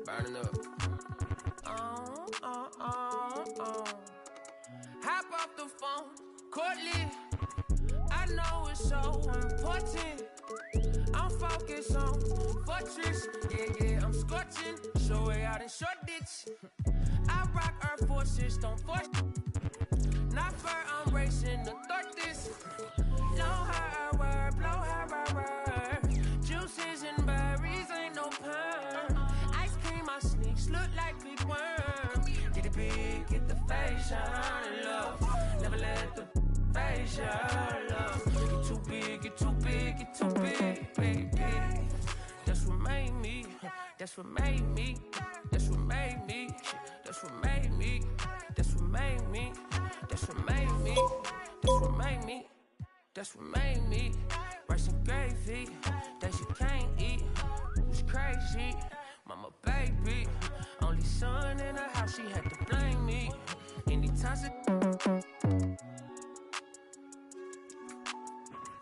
Burning up. Hop off the phone, Courtly. I know it's so important. I'm focused on fortress. Yeah, I'm scorching. Show way out in short ditch. I rock Air Forces, don't force. Not fur, I'm racing to thwart this. Blow her word, blow her word. Juices and berries, ain't no perm. Ice cream, my sneaks look like big worm. Get it big, get the face shine, love. Never let the face shine, love. Get too big, get too big, get too big, baby. That's what made me, that's what made me, that's what made me, that's what made me, that's what made me, that's what made me, that's what made me, that's what made me. Rice and gravy that you can't eat. It's crazy, mama baby. Only son in the house, she had to blame me. Anytime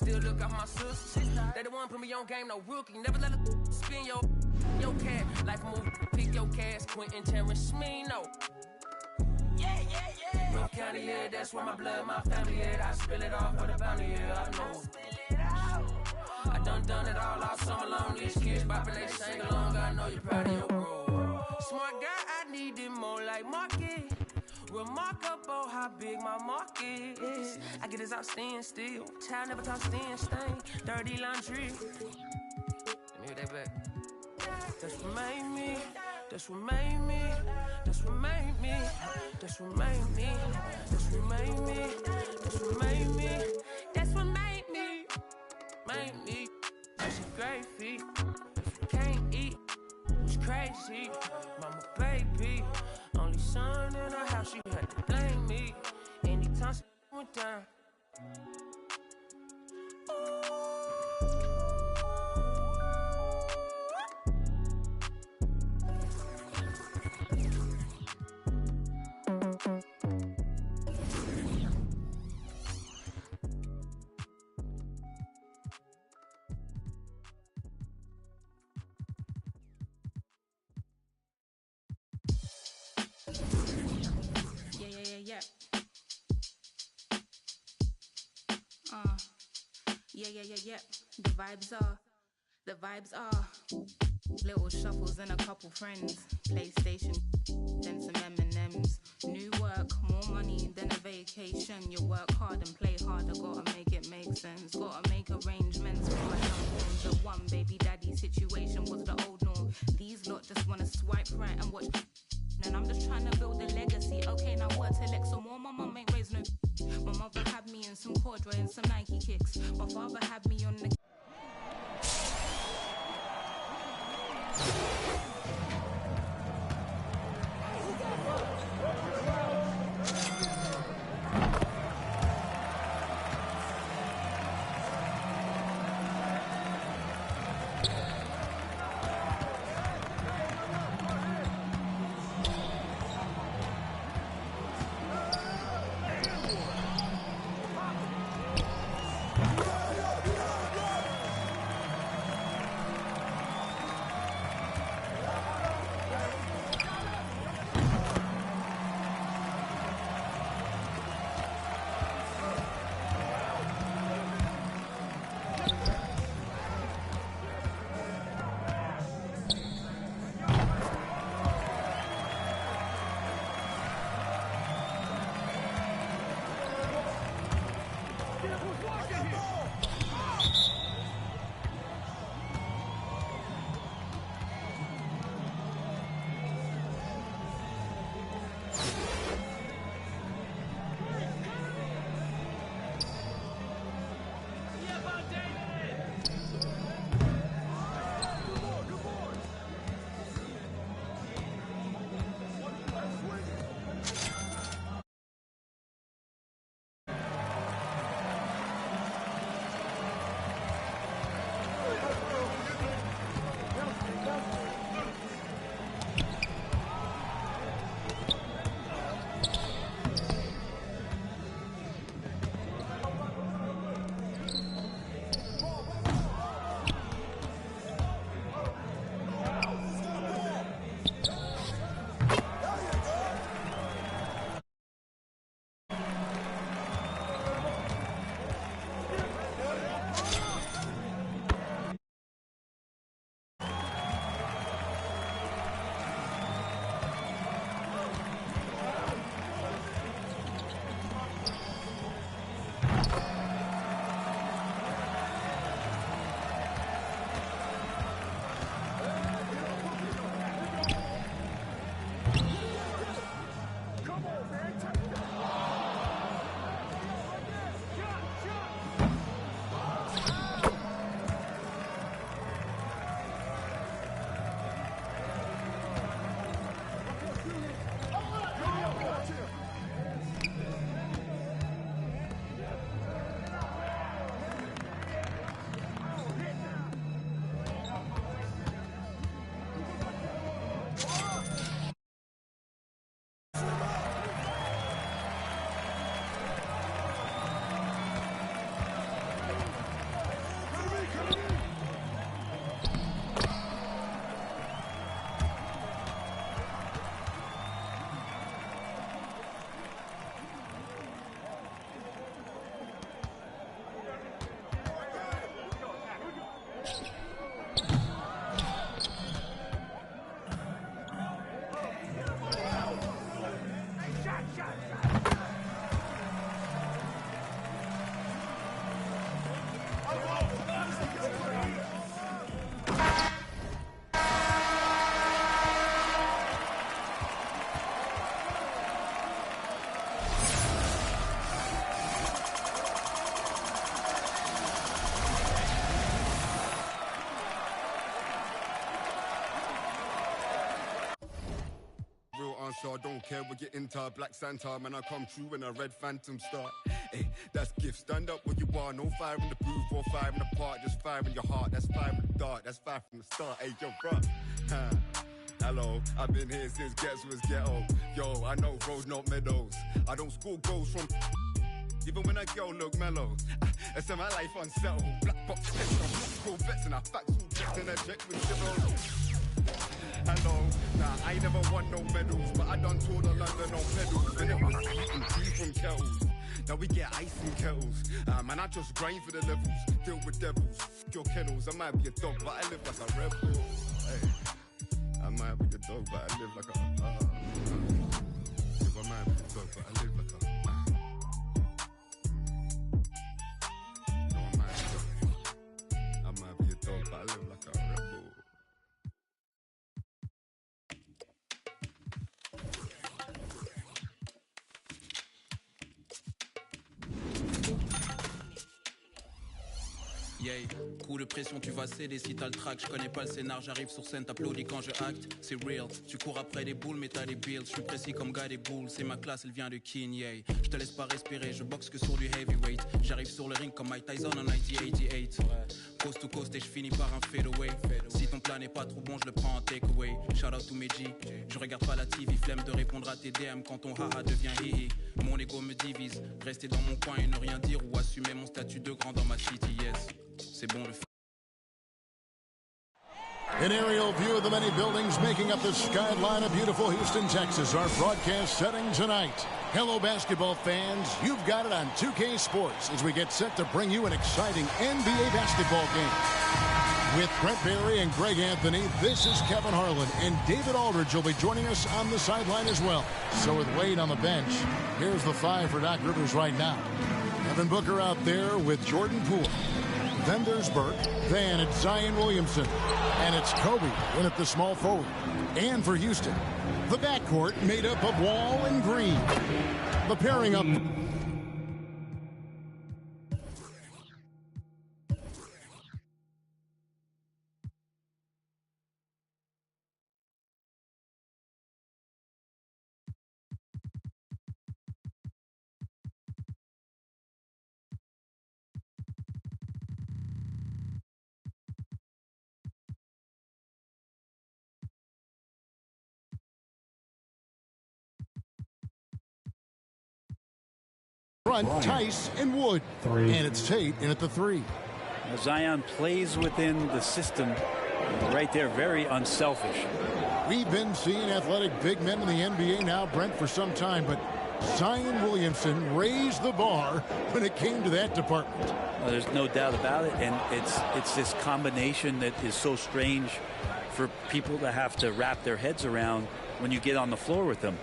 still look out my sisters. They the one put me on game, no rookie. Never let her spin your cat. Life move, pick your cast. Quentin Terrence, me, no. Yeah. North County, yeah, that's where my blood, my family at. I spill it off for the bounty, yeah, I know. I done it all summer long. These kids bopping, they sing along. I know you're proud of your bro. Smart guy, I need it more like market. Remarkable how big my market is. I get this out stand still. Child never talk stand stain. Dirty laundry. Let me hear that back. That's what made me. That's what made me. That's what made me. That's what made me. That's what made me. That's what made me. That's what made me. Made me. That's a great feat. If you can't eat, it's crazy. Mama baby. Only son in the house, she had to blame me. Anytime she went down. Yeah. The vibes are little shuffles and a couple friends. PlayStation, then some M&Ms. New work, more money than a vacation. You work hard and play harder, gotta make it make sense. Gotta make arrangements for my young ones. The one baby daddy situation was the old norm. These lot just wanna swipe right and watch. And I'm just trying to build a legacy. Okay, now what to elect some more? My mum ain't raised no. My mother had me in some corduroy and some Nike kicks. My father had me on the. care what you're into. Black Santa, man, I come true in a red phantom star. Hey, that's gift. Stand up where you are. No fire in the booth or fire in the park. Just fire in your heart. That's fire in the dark. That's fire from the start. Hey, yo, bro. Hello, I've been here since Gets was ghetto. Yo, I know roads, not meadows. I don't score goals from even when a girl look mellow. I set my life unsettled. Black box text, Corvettes and I fax all checks and I check with zeros. Hello, nah, I ain't never won no medals, but I done toured of London on pedals. When it was eating tea from kettles. Now we get ice in kettles. Man, I just grind for the levels. Deal with devils. Your kennels. I might be a dog, but I live like a rebel. Hey. I might be a dog, but I live like a. I might be a dog, but I live like a. No, I might be a dog, but I live like a rebel. Yeah, coup de pression, tu vas céder si t'as le track. Je connais pas le scénar, j'arrive sur scène, t'applaudis quand je acte. C'est real, tu cours après des boules, mais t'as des bills. Je suis précis comme gars des boules, c'est ma classe, elle vient de King, yeah. Je te laisse pas respirer, je boxe que sur du heavyweight. J'arrive sur le ring comme Mike Tyson en 1988. Coast to coast et je finis par un fadeaway. Si ton plan n'est pas trop bon, je le prends en takeaway. Shout out to mes G, je regarde pas la TV. Flemme de répondre à tes DM quand ton haha devient hihi. Mon ego me divise, rester dans mon coin et ne rien dire ou assumer mon statut de grand dans ma city, yes. C'est bon le f... An aerial view of the many buildings making up the skyline of beautiful Houston, Texas. Our broadcast setting tonight. Hello, basketball fans. You've got it on 2K Sports as we get set to bring you an exciting NBA basketball game. With Brent Barry and Greg Anthony, this is Kevin Harlan, and David Aldridge will be joining us on the sideline as well. So with Wade on the bench, here's the five for Doc Rivers right now. Devin Booker out there with Jordan Poole. Then there's Burke. Then it's Zion Williamson. And it's Kobe in at the small forward. And for Houston, the backcourt made up of Wall and Green. The pairing up... front, Tice and Wood. And it's Tate in at the three. Zion plays within the system right there, very unselfish. We've been seeing athletic big men in the NBA now, Brent, for some time, but Zion Williamson raised the bar when it came to that department. Well, there's no doubt about it, and it's this combination that is so strange for people to have to wrap their heads around when you get on the floor with them.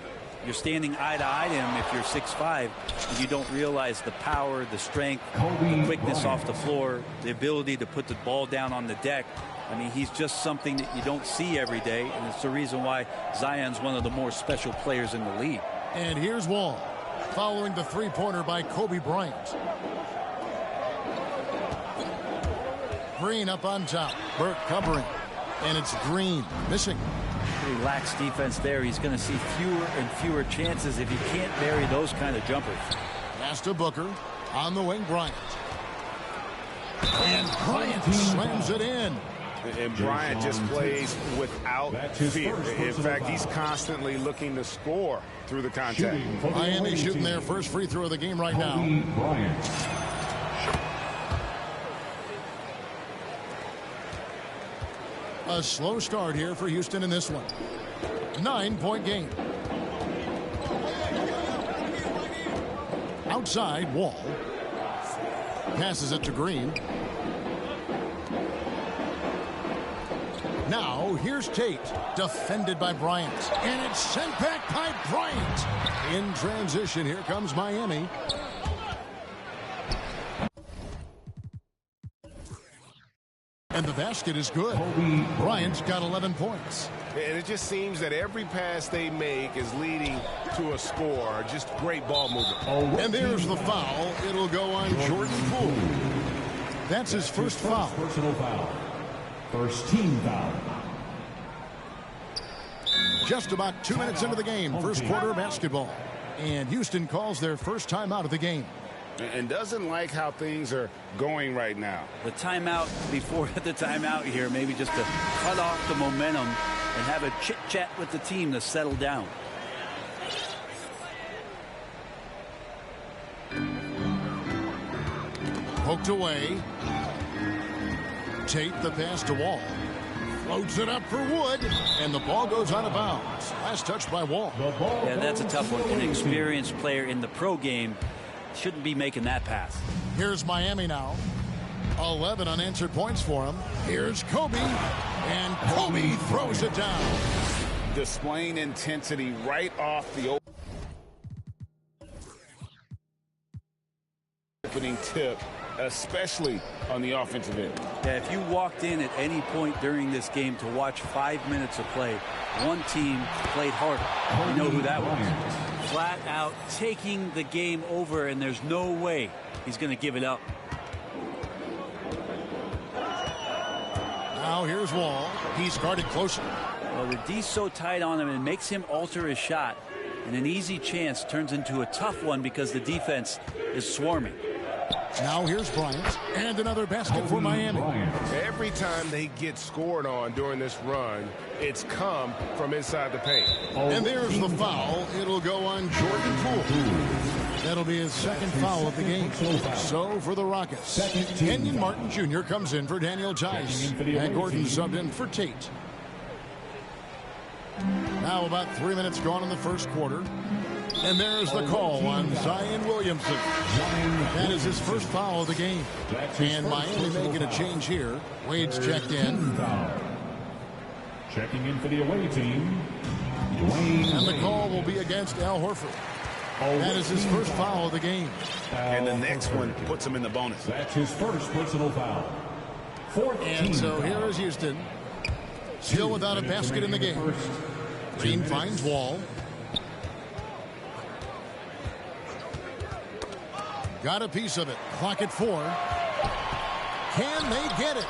You're standing eye to eye to him if you're 6'5", and you don't realize the power, the strength, the quickness off the floor, the ability to put the ball down on the deck. I mean, he's just something that you don't see every day, and it's the reason why Zion's one of the more special players in the league. And here's Wall, following the three-pointer by Kobe Bryant. Green up on top, Burke covering, and it's Green missing. Pretty lax defense there. He's going to see fewer and fewer chances if he can't bury those kind of jumpers. Pass to Booker, on the wing, Bryant. And Bryant slams it in. And Bryant just plays without fear. In fact, he's constantly looking to score through the contact. Miami shooting their first free throw of the game right now. A slow start here for Houston in this one. 9-point game. Outside, Wall. Passes it to Green. Now, here's Tate, defended by Bryant. And it's sent back by Bryant. In transition, here comes Miami. And the basket is good. Bryant's got 11 points. And it just seems that every pass they make is leading to a score. Just great ball movement. And there's the foul. It'll go on Jordan Poole. That's his first foul. Personal foul. First team foul. Just about 2 minutes into the game, first quarter of basketball. And Houston calls their first timeout of the game. And doesn't like how things are going right now. The timeout before the timeout here, maybe just to cut off the momentum and have a chit-chat with the team to settle down. Poked away. Tate the pass to Wall. Floats it up for Wood, and the ball goes out of bounds. Last touch by Wall. Yeah, that's a tough one. An experienced player in the pro game shouldn't be making that pass. Here's Miami now. 11 unanswered points for him. Here's Kobe, and Kobe throws it down. Displaying intensity right off the opening tip, especially on the offensive end. Yeah, if you walked in at any point during this game to watch 5 minutes of play, one team played harder. You know who that was. Flat out taking the game over, and there's no way he's going to give it up. Now here's Wall. He's guarded closer. Well, the D's so tight on him, it makes him alter his shot. And an easy chance turns into a tough one because the defense is swarming. Now here's Bryant, and another basket for Miami. Every time they get scored on during this run, it's come from inside the paint. And there's the foul. It'll go on Jordan Poole. That'll be his second foul of the game. So for the Rockets, Kenyon Martin Jr. comes in for Daniel Tice, and Gordon subbed in for Tate. Now about 3 minutes gone in the first quarter. And there's the call on Zion Williamson. That is his first foul of the game. And Miami making a change here. Wade's checked in. Checking in for the away team, Dwayne. And the call will be against Al Horford. That is his first foul of the game. And the next one puts him in the bonus. That's his first personal foul. And so here is Houston. Still without a basket in the game. Green finds Wall. Got a piece of it. Clock at 4. Can they get it?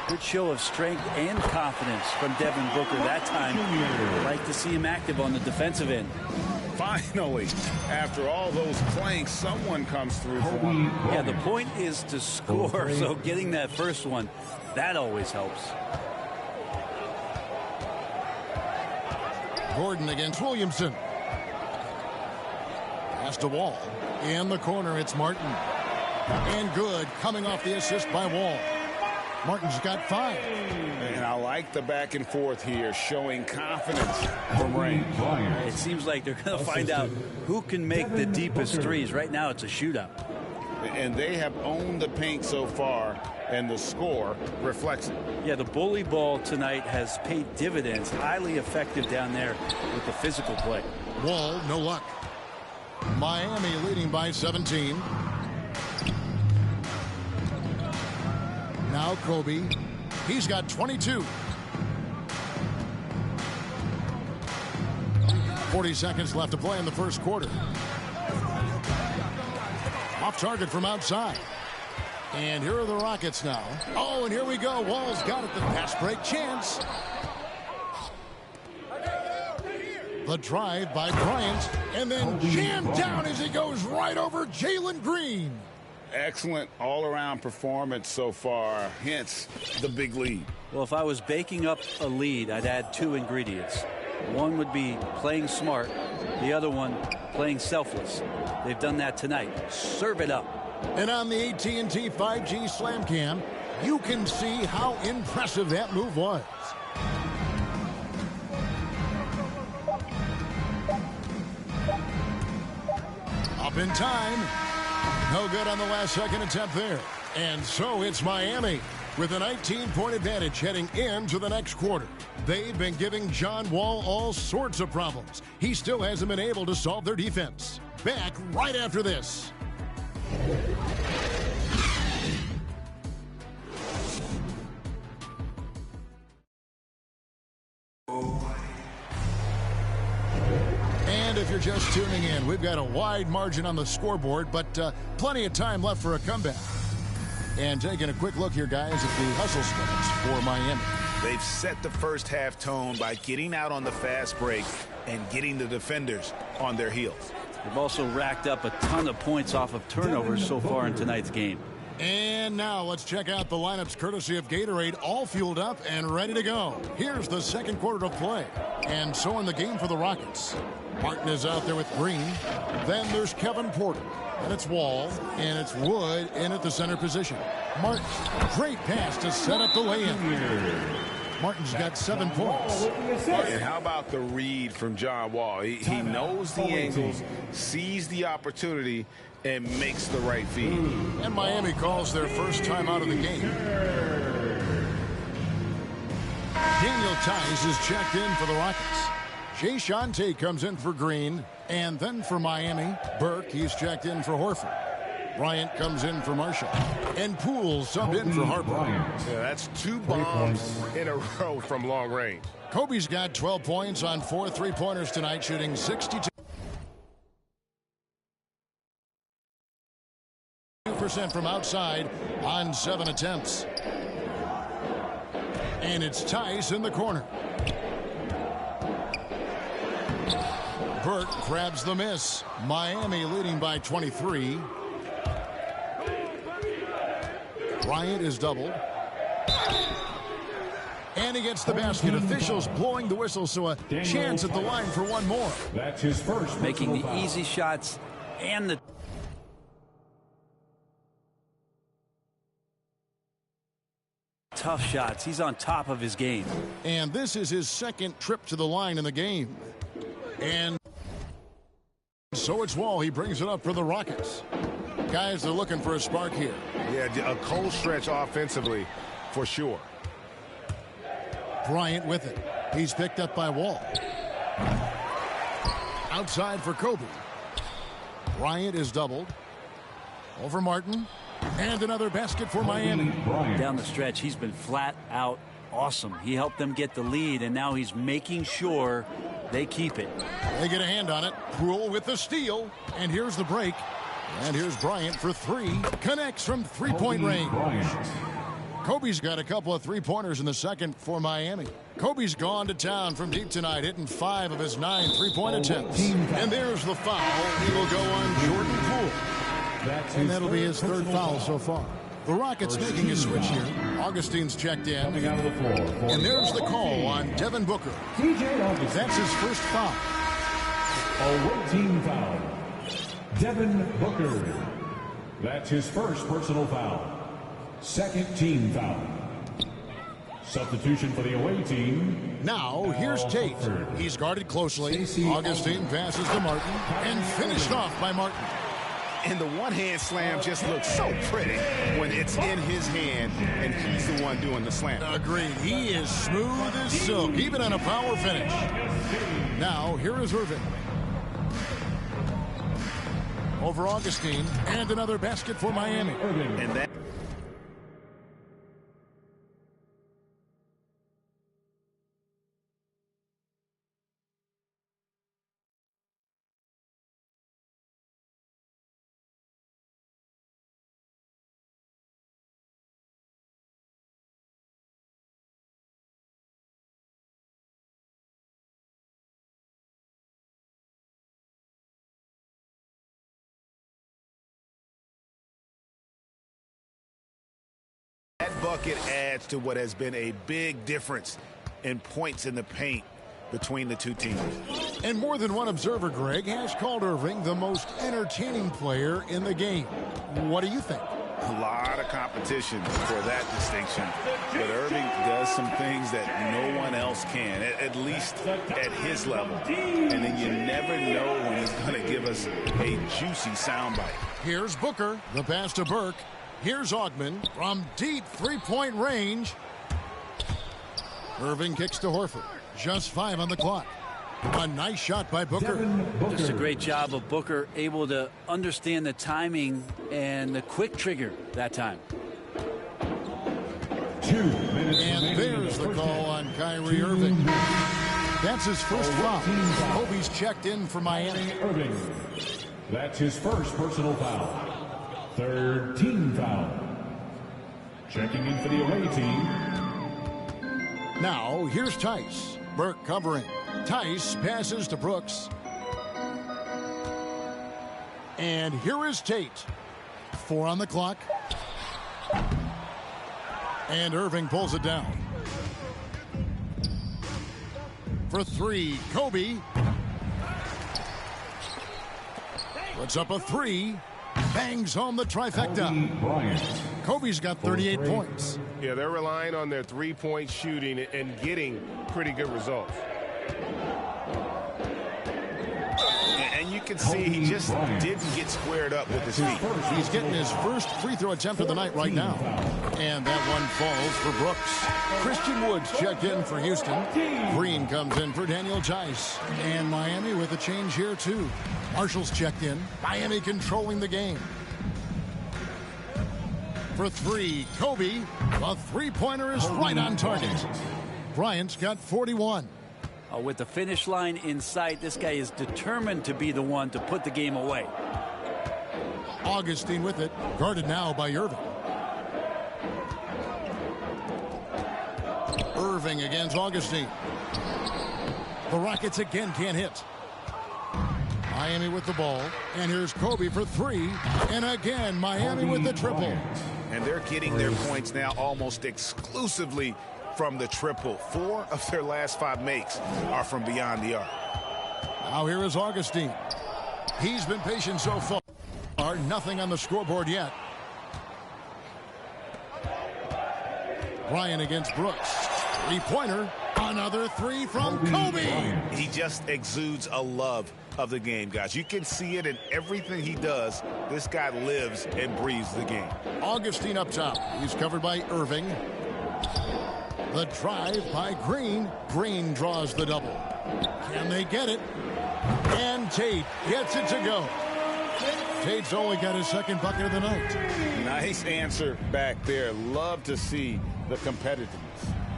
Good show of strength and confidence from Devin Booker that time. I'd like to see him active on the defensive end. Finally, after all those planks, someone comes through for him. Yeah, the point is to score, so getting that first one, that always helps. Gordon against Williamson. Pass to Wall. In the corner, it's Martin. And good, coming off the assist by Wall. Martin's got 5. And I like the back and forth here, showing confidence from range. It seems like they're going to find out who can make the deepest threes. Right now, it's a shootout. And they have owned the paint so far, and the score reflects it. Yeah, the bully ball tonight has paid dividends. Highly effective down there with the physical play. Wall, no luck. Miami leading by 17. Now Kobe. He's got 22. 40 seconds left to play in the first quarter. Off target from outside. And here are the Rockets now. Oh, and here we go. Wall's got it. The pass break chance. The drive by Bryant, and then jammed down as he goes right over Jalen Green. Excellent all-around performance so far, hence the big lead. Well, if I was baking up a lead, I'd add 2 ingredients. One would be playing smart, the other one playing selfless. They've done that tonight. Serve it up. And on the AT&T 5G Slam Cam, you can see how impressive that move was. Up in time. No good on the last second attempt there. And so it's Miami with a 19-point advantage heading into the next quarter. They've been giving John Wall all sorts of problems. He still hasn't been able to solve their defense. Back right after this. And if you're just tuning in, we've got a wide margin on the scoreboard, but plenty of time left for a comeback. And taking a quick look here, guys, at the hustle stats for Miami. They've set the first half tone by getting out on the fast break and getting the defenders on their heels. They've also racked up a ton of points off of turnovers so far in tonight's game. And now let's check out the lineups courtesy of Gatorade, all fueled up and ready to go. Here's the second quarter of play. And so in the game for the Rockets. Martin is out there with Green. Then there's Kevin Porter. And it's Wall. And it's Wood in at the center position. Martin, great pass to set up the lay-in. Martin's got 7 points. And how about the read from John Wall? He knows the angles, sees the opportunity, and makes the right feed. And Miami calls their first time out of the game. Daniel Tice is checked in for the Rockets. Jay Shante comes in for Green. And then for Miami, Burke, he's checked in for Horford. Bryant comes in for Marshall. And Poole subbed in for Harper. Yeah, that's 2 bombs in a row from long range. Kobe's got 12 points on 4 3-pointers tonight, shooting 62% from outside on 7 attempts. And it's Tice in the corner. Burke grabs the miss. Miami leading by 23. Bryant is doubled. And he gets the basket. Officials blowing the whistle, so a chance at the line for one more. That's his first. Making the easy shots and the tough shots. He's on top of his game. And this is his second trip to the line in the game. And so it's Wall. He brings it up for the Rockets. Guys, they're looking for a spark here. Yeah, a cold stretch offensively for sure. Bryant with it. He's picked up by Wall. Outside for Kobe. Bryant is doubled. Over Martin. And another basket for Miami. Down the stretch, he's been flat out awesome. He helped them get the lead, and now he's making sure they keep it. They get a hand on it. Poole with the steal. And here's the break. And here's Bryant for 3. Connects from 3-point range. Kobe's got a couple of 3-pointers in the second for Miami. Kobe's gone to town from deep tonight, hitting 5 of his 9 3-point attempts. And there's the foul. He will go on Jordan Poole. And that'll be his 3rd foul so far. The Rockets making a switch here. Augustine's checked in. And there's the call on Devin Booker. That's his first foul. Away team foul. Devin Booker. That's his first personal foul. Second team foul. Substitution for the away team. Now, here's Tate. He's guarded closely. Augustine passes to Martin. And finished off by Martin. And the one-hand slam just looks so pretty when it's in his hand and he's the one doing the slam. Agreed. He is smooth as silk, even on a power finish. Now, here is Irving. Over Augustine. And another basket for Miami. And that bucket adds to what has been a big difference in points in the paint between the two teams. And more than one observer, Greg, has called Irving the most entertaining player in the game. What do you think? A lot of competition for that distinction. But Irving does some things that no one else can, at least at his level. And then you never know when he's going to give us a juicy soundbite. Here's Booker, the pass to Burke. Here's Augman from deep 3-point range. Irving kicks to Horford. Just 5 on the clock. A nice shot by Booker. Just a great job of Booker, able to understand the timing and the quick trigger that time. 2 minutes. And there's the call on Kyrie Irving. That's his first foul. Kobe's checked in for Miami. Irving. That's his first personal foul. 3rd team foul. Checking in for the away team. Now, here's Tice. Burke covering. Tice passes to Brooks. And here is Tate. 4 on the clock. And Irving pulls it down. For 3, Kobe. Puts up a 3. Bangs home the trifecta. Kobe's got 38 points. Yeah, they're relying on their three-point shooting and getting pretty good results. And you can see he just didn't get squared up with his feet. He's getting his first free throw attempt of the night right now. And that one falls for Brooks. Christian Woods checked in for Houston. Green comes in for Daniel Tice. And Miami with a change here too. Marshall's checked in. Miami controlling the game. For 3, Kobe. The three-pointer is right on target. Bryant's got 41. With the finish line in sight, this guy is determined to be the one to put the game away. Augustine with it, guarded now by Irving. Irving against Augustine. The Rockets again can't hit. Miami with the ball, and here's Kobe for 3, and again Miami with the triple. And they're getting their points now almost exclusively from the triple. 4 of their last 5 makes are from beyond the arc. Now here is Augustine. He's been patient so far. Nothing on the scoreboard yet. Ryan against Brooks. Three-pointer. Another 3 from Kobe. He just exudes a love of the game, guys. You can see it in everything he does. This guy lives and breathes the game. Augustine up top. He's covered by Irving. The drive by Green. Green draws the double. Can they get it? And Tate gets it to go. Tate's only got his second bucket of the night. Nice answer back there. Love to see the competitiveness.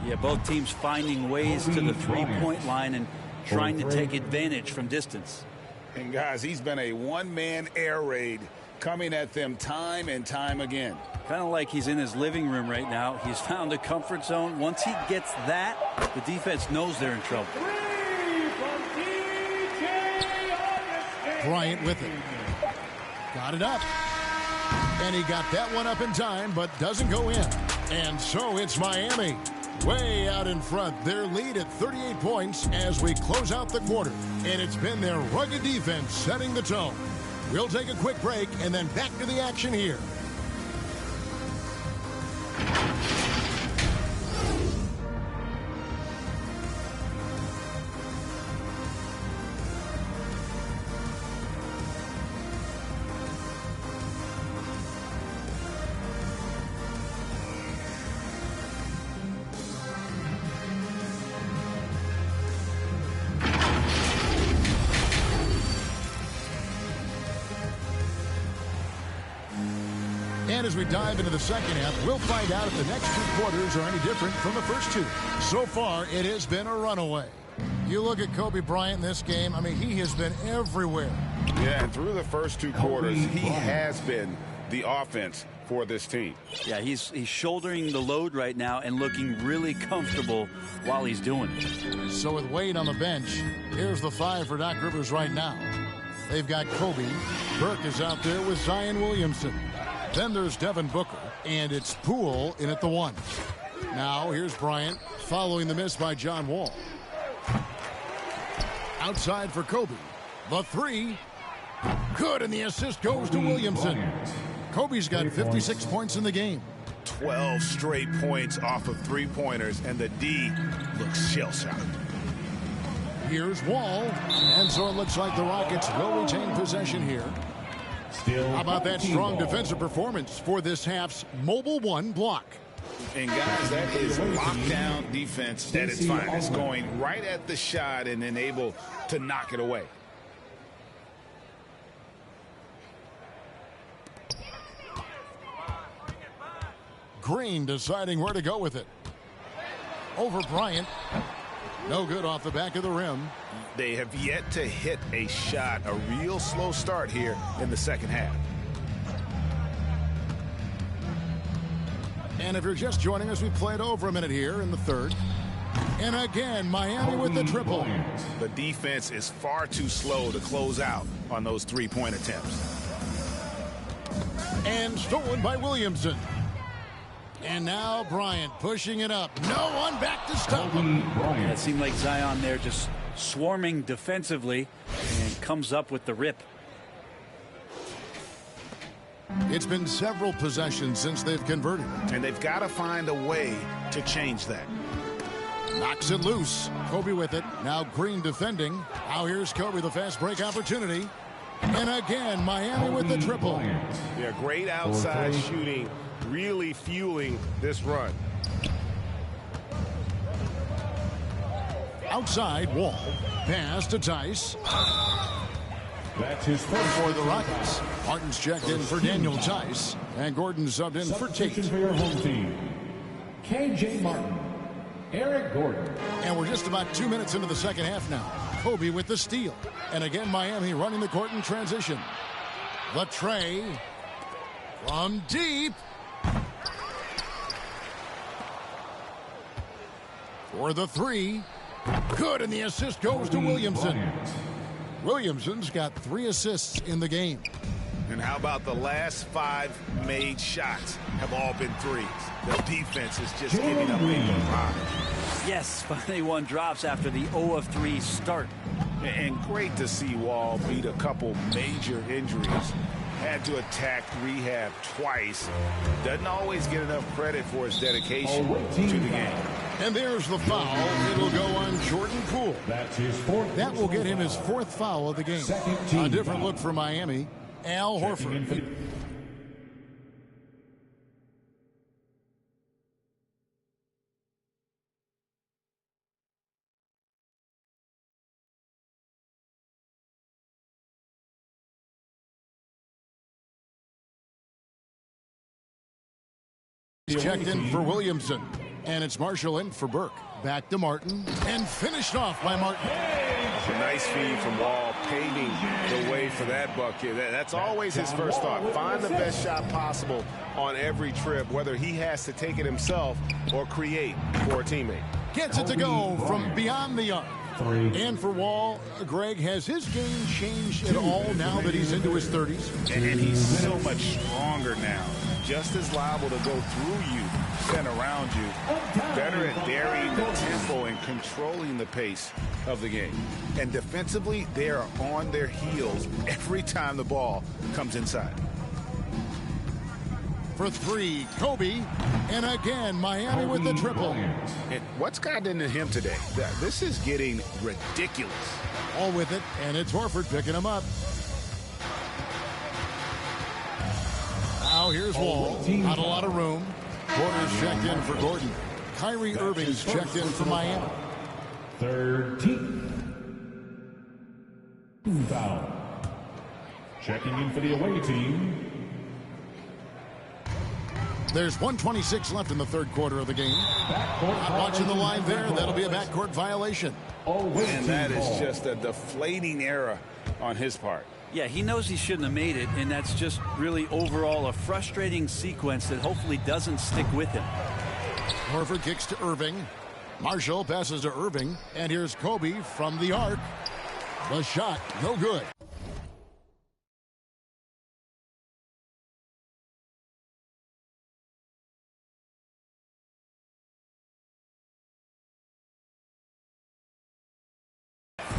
Yeah, both teams finding ways to the three-point line and trying to take advantage from distance. And guys, he's been a one-man air raid coming at them time and time again. Kind of like he's in his living room right now. He's found a comfort zone. Once he gets that, the defense knows they're in trouble. Bryant with it. Got it up. And he got that one up in time, but doesn't go in. And so it's Miami. Way out in front. Their lead at 38 points as we close out the quarter. And it's been their rugged defense setting the tone. We'll take a quick break and then back to the action here. And as we dive into the second half, we'll find out if the next 2 quarters are any different from the first 2. So far, it has been a runaway. You look at Kobe Bryant in this game, I mean, he has been everywhere. Yeah, and through the first 2 quarters, he has been the offense for this team. Yeah, he's shouldering the load right now and looking really comfortable while he's doing it. So with Wade on the bench, here's the 5 for Doc Rivers right now. They've got Kobe. Burke is out there with Zion Williamson. Then there's Devin Booker, and it's Poole in at the 1. Now here's Bryant following the miss by John Wall. Outside for Kobe. The 3. Good, and the assist goes to Williamson. Kobe's got 56 points in the game. 12 straight points off of three-pointers, and the D looks shell-shocked. Here's Wall, and so it looks like the Rockets will retain possession here. How about that strong defensive performance for this half's Mobile 1 block? And guys, that is lockdown defense at its finest, going right at the shot and then able to knock it away. Green deciding where to go with it. Over Bryant. No good off the back of the rim. They have yet to hit a shot, a real slow start here in the second half. And if you're just joining us, we played over a minute here in the third. And again, Miami with the triple. The defense is far too slow to close out on those three-point attempts. And stolen by Williamson. And now Bryant pushing it up. No one back to stop him. It seemed like Zion there just swarming defensively and comes up with the rip. It's been several possessions since they've converted. And they've got to find a way to change that. Knocks it loose. Kobe with it. Now Green defending. Now here's Kobe, the fast break opportunity. And again, Miami with the triple. Yeah, great outside shooting, really fueling this run. Outside, Wall. Pass to Tice. That's his first For the Rockets. Martin's checked in for Daniel Tice. And Gordon subbed in for Tate. for your home team. KJ Martin. Eric Gordon. And we're just about 2 minutes into the second half now. Kobe with the steal. And again, Miami running the court in transition. The tray. From deep. For the three. Good, and the assist goes to Williamson. Williamson's got 3 assists in the game. And how about the last 5 made shots have all been threes? The defense is just giving up big five. Yes, finally one drops after the 0 of 3 start. And great to see Wall beat a couple major injuries. Had to attack rehab twice. Doesn't always get enough credit for his dedication to the game. And there's the foul. It'll go on Jordan Poole. That's his fourth. That will get him his 4th foul of the game. A different look for Miami. Al Horford. He's checked in for Williamson. And it's Marshall in for Burke. Back to Martin. And finished off by Martin. A nice feed from Wall, paving the way for that bucket. That's always his first thought. Find the best shot possible on every trip, whether he has to take it himself or create for a teammate. Gets it to go from beyond the arc. And for Wall, Greg, has his game changed at all now that he's into his 30s? And he's so much stronger now. Just as liable to go through you than around you. Better at varying the tempo and controlling the pace of the game. And defensively, they are on their heels every time the ball comes inside. For 3, Kobe. And again, Miami with the triple. And what's gotten into him today? This is getting ridiculous. All with it, and it's Horford picking him up. Now here's Wall. Not a lot of room. Porter's checked in for Gordon. Kyrie Irving's checked in for Miami. 13. Foul. Checking in for the away team. There's 1:26 left in the third quarter of the game. Not watching the line there. That'll be a backcourt violation. And that is just a deflating error on his part. Yeah, he knows he shouldn't have made it, and that's just really overall a frustrating sequence that hopefully doesn't stick with him. Horford kicks to Irving. Marshall passes to Irving. And here's Kobe from the arc. The shot, no good.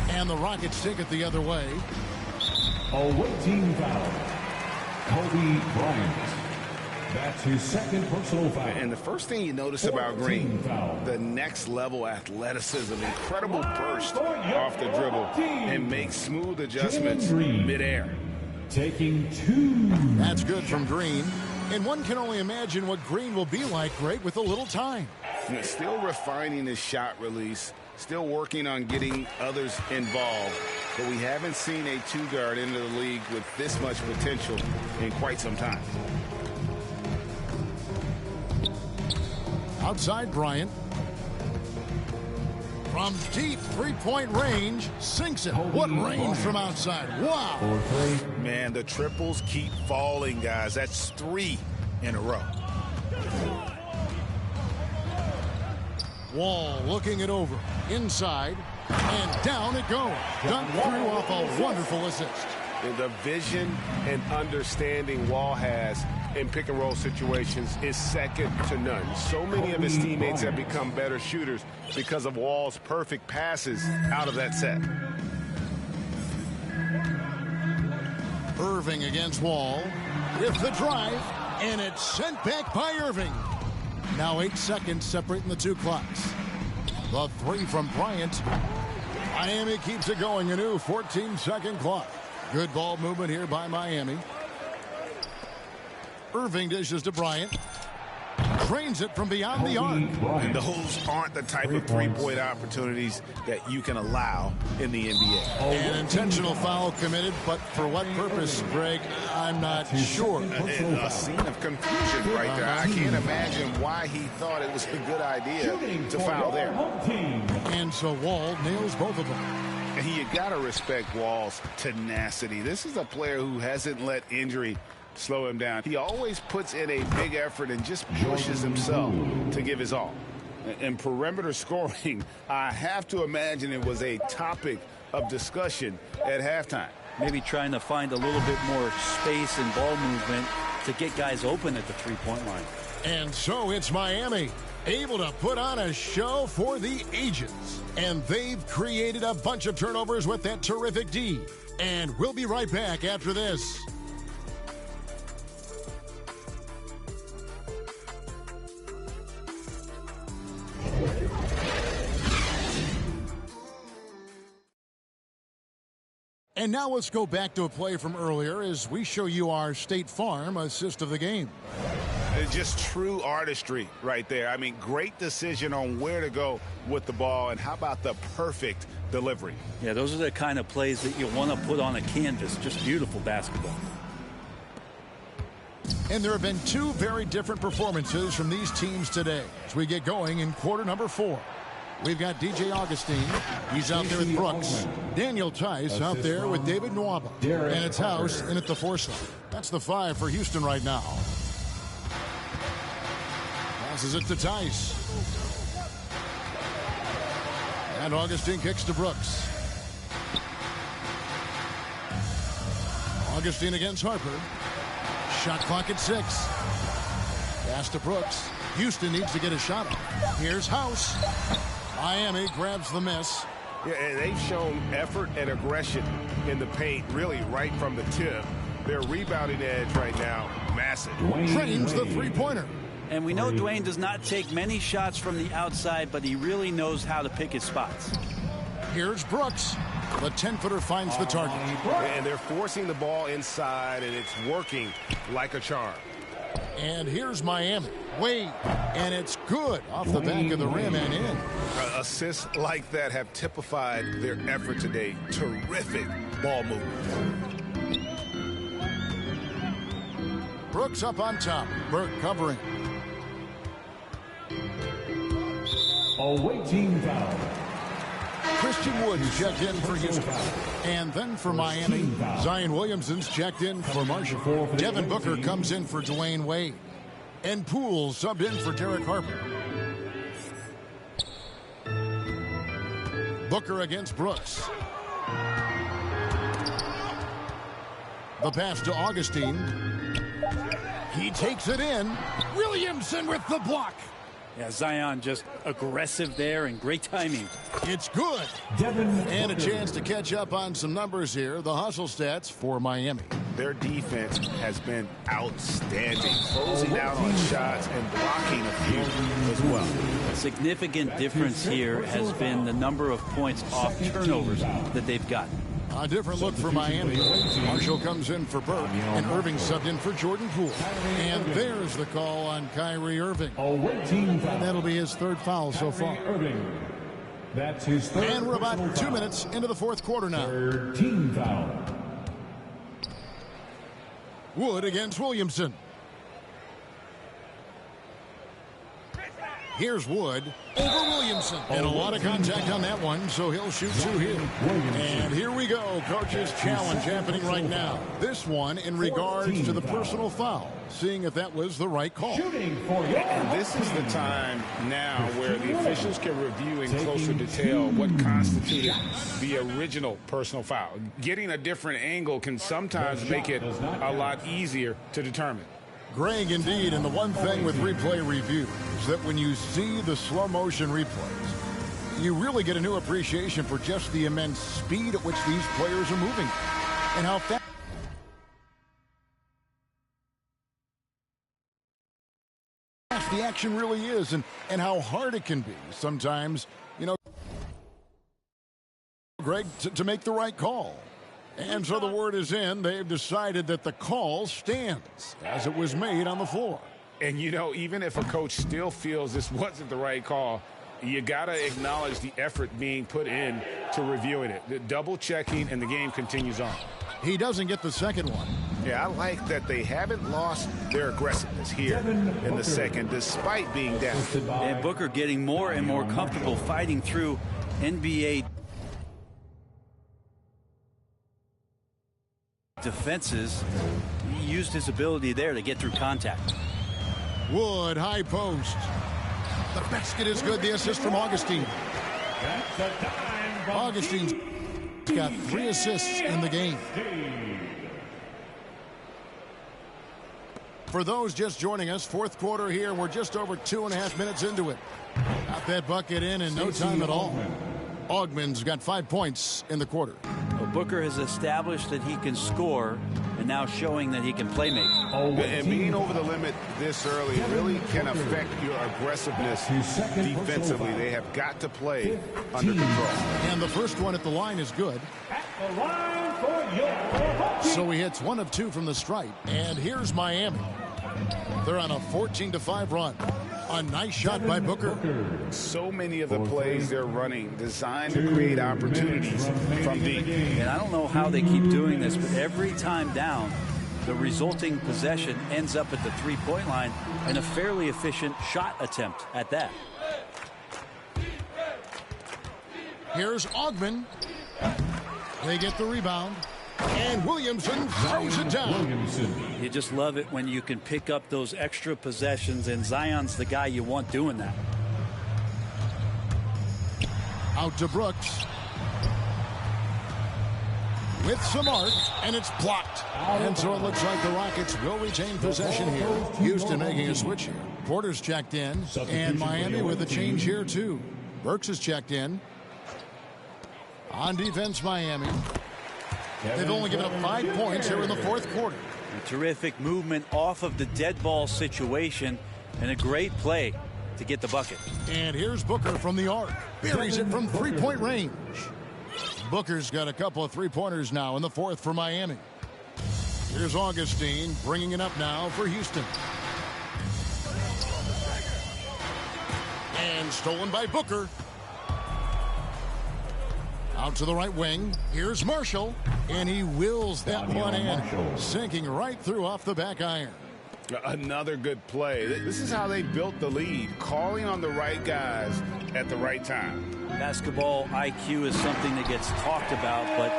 And the Rockets take it the other way. Away team foul. Kobe Bryant. That's his second personal foul. And the first thing you notice about Green, the next level athleticism, incredible burst off the dribble, and makes smooth adjustments midair. Taking 2. That's good from Green. And one can only imagine what Green will be like, Greg, with a little time. Still refining his shot release, still working on getting others involved. But we haven't seen a 2-guard into the league with this much potential in quite some time. Outside Bryant. From deep three-point range, sinks it. What range from outside. Wow. Man, the triples keep falling, guys. That's 3 in a row. Wall looking it over. Inside. And down it goes. Done through off a wonderful assist. The vision and understanding Wall has in pick-and-roll situations is second to none. So many of his teammates have become better shooters because of Wall's perfect passes out of that set. Irving against Wall with the drive, and it's sent back by Irving. Now 8 seconds separating the two clocks. The three from Bryant. Miami keeps it going, a new 14-second clock. Good ball movement here by Miami. Irving dishes to Bryant. Drains it from beyond the arc. And those aren't the type of three-point opportunities that you can allow in the NBA. An intentional foul committed, but for what purpose, Greg, I'm not sure. A scene of confusion right there. I can't imagine why he thought it was a good idea to foul there. And so Wall nails both of them. And you got to respect Wall's tenacity. This is a player who hasn't let injury slow him down. He always puts in a big effort and just pushes himself to give his all. And perimeter scoring, I have to imagine it was a topic of discussion at halftime. Maybe trying to find a little bit more space and ball movement to get guys open at the three-point line. And so it's Miami, able to put on a show for the ages. And they've created a bunch of turnovers with that terrific D. And we'll be right back after this. And now let's go back to a play from earlier as we show you our State Farm assist of the game. It's just true artistry right there. I mean, great decision on where to go with the ball, and how about the perfect delivery? Yeah, those are the kind of plays that you want to put on a canvas. Just beautiful basketball. And there have been two very different performances from these teams today as we get going in quarter number 4. We've got DJ Augustine. He's out there with Brooks. Daniel Tice out there with David Nwaba. And it's House in at the 4 slot. That's the 5 for Houston right now. Passes it to Tice. And Augustine kicks to Brooks. Augustine against Harper. Shot clock at 6. Pass to Brooks. Houston needs to get a shot up. Here's House. Miami grabs the miss. Yeah, and they've shown effort and aggression in the paint, really right from the tip. Their rebounding edge right now, massive. Drains the three-pointer. And we know Dwayne does not take many shots from the outside, but he really knows how to pick his spots. Here's Brooks. The 10-footer finds the target. And they're forcing the ball inside, and it's working like a charm. And here's Miami. Wade. And it's good off the back of the rim and in. Assists like that have typified their effort today. Terrific ball movement. Brooks up on top. Burke covering. Awaiting foul. Christian Woods checked in for Houston. And then for Miami, Zion Williamson's checked in for Marshall. Devin Booker comes in for Dwayne Wade. And Poole subbed in for Derek Harper. Booker against Brooks. The pass to Augustine. He takes it in. Williamson with the block. Yeah, Zion just aggressive there and great timing. It's good. And a chance to catch up on some numbers here. The hustle stats for Miami. Their defense has been outstanding, closing out on shots and blocking a few as well. A significant difference here has been the number of points off turnovers that they've gotten. A different look for Miami. Marshall comes in for Burke, and Irving subbed in for Jordan Poole. And there's the call on Kyrie Irving. And that'll be his third foul so far. That's his third. And we're about 2 minutes into the fourth quarter now. Third team foul. Wood against Williamson. Here's Wood over Williamson. And a lot of contact on that one, so he'll shoot two here. And here we go. Coach's challenge happening right now. This one in regards to the personal foul. Seeing if that was the right call. And this is the time now where the officials can review in closer detail what constituted the original personal foul. Getting a different angle can sometimes make it a lot easier to determine. Greg, indeed, and the one thing with replay review is that when you see the slow motion replays, you really get a new appreciation for just the immense speed at which these players are moving and how fast the action really is and how hard it can be sometimes, you know, Greg, to make the right call. And so the word is in. They've decided that the call stands as it was made on the floor. And, you know, even if a coach still feels this wasn't the right call, you got to acknowledge the effort being put in to reviewing it. The double checking, and the game continues on. He doesn't get the second one. Yeah, I like that they haven't lost their aggressiveness here in the second, despite being down. And Booker getting more and more comfortable fighting through NBA defenses. He used his ability there to get through contact. Wood, high post. The basket is good. The assist from Augustine. Augustine's got 3 assists in the game. For those just joining us, fourth quarter here. We're just over 2.5 minutes into it. Got that bucket in no time at all. Augman's got 5 points in the quarter. Well, Booker has established that he can score, and now showing that he can play make. And being over the limit this early really can affect your aggressiveness defensively. They have got to play under control. And the first one at the line is good. So he hits 1 of 2 from the stripe. And here's Miami. They're on a 14-5 run. A nice shot by Booker. So many of the plays they're running designed to create opportunities from deep. And I don't know how they keep doing this, but every time down, the resulting possession ends up at the three-point line and a fairly efficient shot attempt at that. Here's Augman. They get the rebound. And Williamson throws it down. You just love it when you can pick up those extra possessions, and Zion's the guy you want doing that. Out to Brooks. With some arc, and it's blocked. And so it looks like the Rockets will retain possession here. Houston making a switch here. Porter's checked in, and Miami with a change here too. Burks is checked in. On defense, Miami. They've only given up 5 points here in the fourth quarter. A terrific movement off of the dead ball situation, and a great play to get the bucket. And here's Booker from the arc. Buries it from three-point range. Booker's got a couple of three-pointers now in the fourth for Miami. Here's Augustine bringing it up now for Houston. And stolen by Booker. Out to the right wing. Here's Marshall. And he wills that one in. Sinking right through off the back iron. Another good play. This is how they built the lead. Calling on the right guys at the right time. Basketball IQ is something that gets talked about, but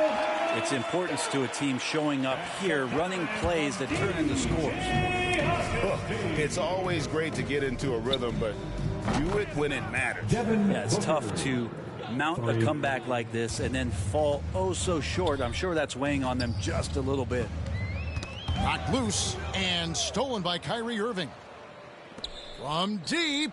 its importance to a team showing up here, running plays that turn into scores. It's always great to get into a rhythm, but do it when it matters. Yeah, it's tough to mount a comeback like this and then fall oh so short. I'm sure that's weighing on them just a little bit. Knocked loose and stolen by Kyrie Irving. From deep.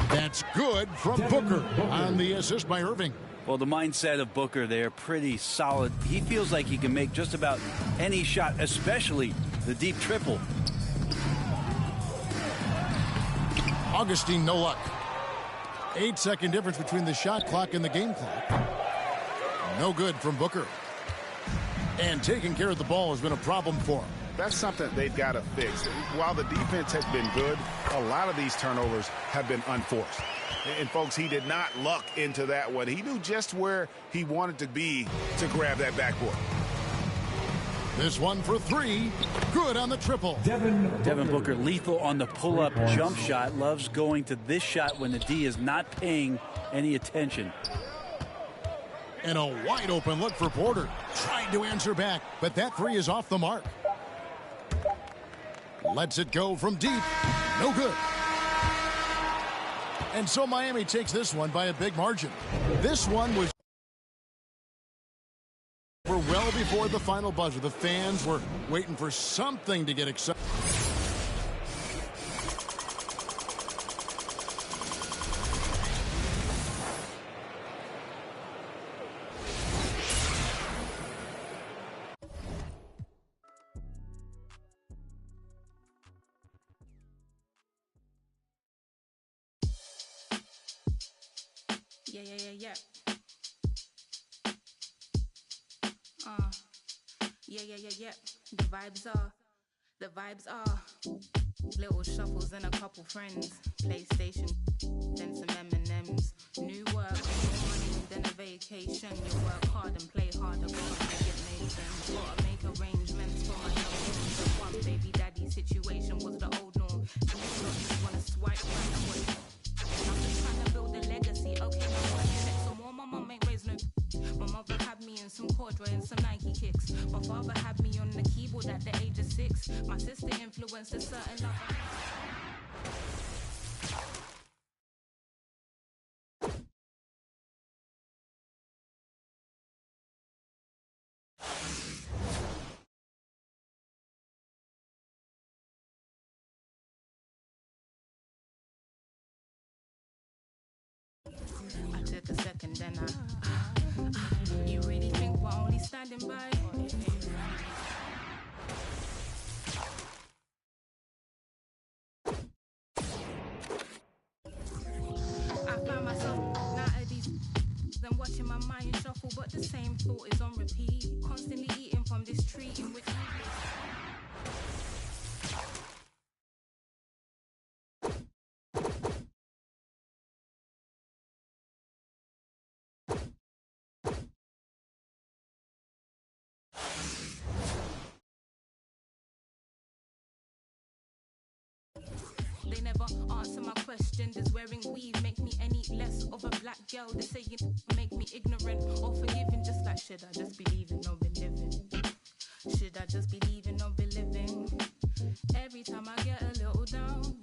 That's good from Booker on the assist by Irving. Well, the mindset of Booker there, pretty solid. He feels like he can make just about any shot, especially the deep triple. Augustine, no luck. 8-second difference between the shot clock and the game clock. No good from Booker. And taking care of the ball has been a problem for him. That's something they've got to fix. While the defense has been good, a lot of these turnovers have been unforced. And, folks, he did not luck into that one. He knew just where he wanted to be to grab that backboard. This one for three. Good on the triple. Devin Booker lethal on the pull-up jump shot. Loves going to this shot when the D is not paying any attention. And a wide open look for Porter. Trying to answer back, but that three is off the mark. Lets it go from deep. No good. And so Miami takes this one by a big margin. This one was well before the final buzzer. The fans were waiting for something to get excited. Yeah. Yeah. The vibes are little shuffles and a couple friends. PlayStation, then some M&Ms. New work, more money, then a vacation. You work hard and play harder, gotta make it make sense. Gotta make arrangements for my own. The one baby daddy situation was the old norm. You just wanna swipe right away. I'm just trying to build a legacy. Okay, now what next? So more, my mum ain't raised no. My mother had me in some corduroy and some Nike kicks. My father had me on the keyboard at the age of 6. My sister influenced a certain love. I took a second, then you really think we're only standing by? I found myself nowadays then watching my mind shuffle, but the same thought is on repeat. Constantly eating from this tree in which they never answer my question. Does wearing weave make me any less of a black girl? They say you make me ignorant or forgiving. Just like, should I just be leaving or be living? Should I just be leaving or be living? Every time I get a little down,